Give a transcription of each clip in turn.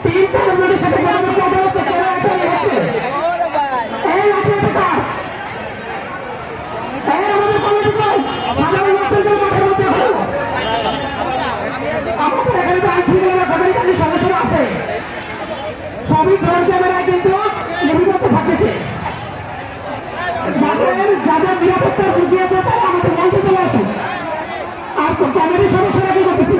তিনটা নদীর সাথে যোগাযোগ করতে হচ্ছে কেন এটা হচ্ছে এই অপরাধ এই আমাদের পলিটিক্যাল সাধারণ লোকদের মাঠের মধ্যে হলো আমাদের এখানে তো আইনশৃঙ্খলা কমিটির সদস্যরা আছে সবই ড্রোন ক্যামেরায় কিন্তু নিরাপত্তা থাকতেছে যাদের নিরাপত্তার বুঝিয়ে দেয় তারা আমাদের মঞ্চে চলে আসুন আর ক্যামেরার সদস্যরা কি করতেছে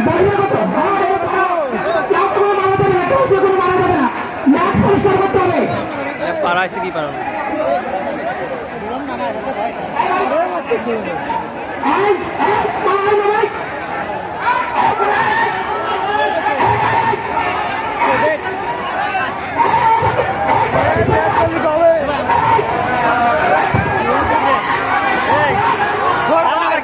বহিরাগত মারা যাবে না কেউ যে কোনো মারা যাবে না ম্যাচ পরিষ্কার করতে হবে পারাইছে কি পারো छोड़